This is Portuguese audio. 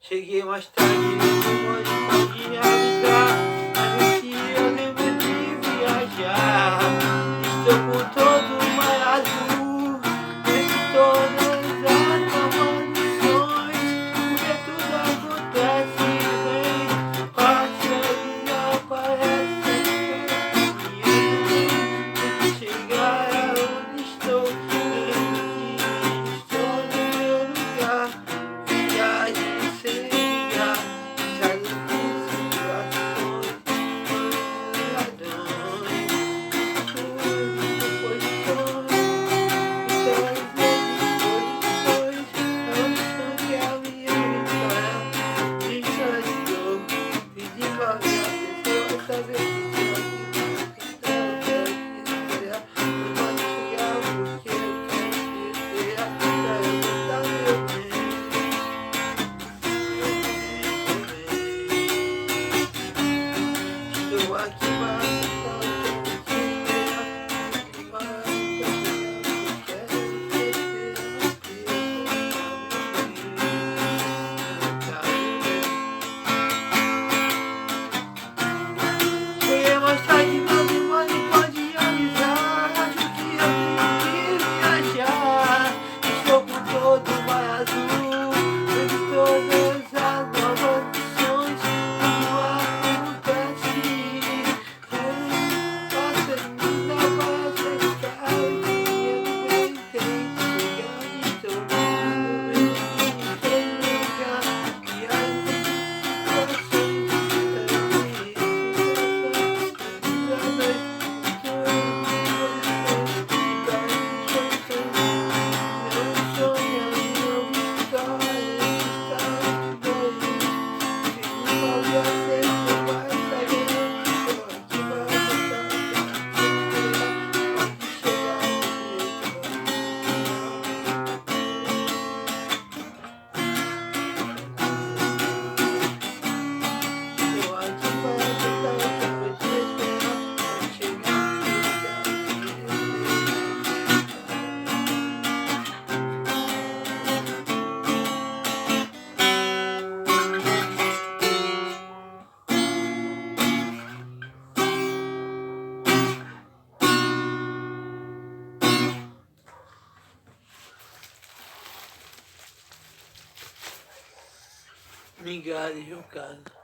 Cheguei mais tarde, não pode avisar, mas esse eu lembro de viajar. Estou com todo o mar azul, entre todas as condições, porque tudo acontece bem, passa e desaparece. Tem que chegar aonde estou, lembro que estou no meu lugar. Viagem sem ligar, sai do situações, ladrões, posições, muitas vezes posições, é o som que a minha vitória me chateou, e de qualquer pessoa vai saber que eu não pode chegar porque eu quero ter pra eu botar meu bem. Estou aqui para tentar o que eu quero, para eu quero cheguei mais tarde, meu demônio pode avisar, acho que eu tenho que viajar. Estou com todo o mar azul, entre todas as novas opções, tudo acontece. Passa e desaparece, cai, eu não tentei chegar onde estou, no meio de sem lugar, viagem de situações, migalhas, João Carlos.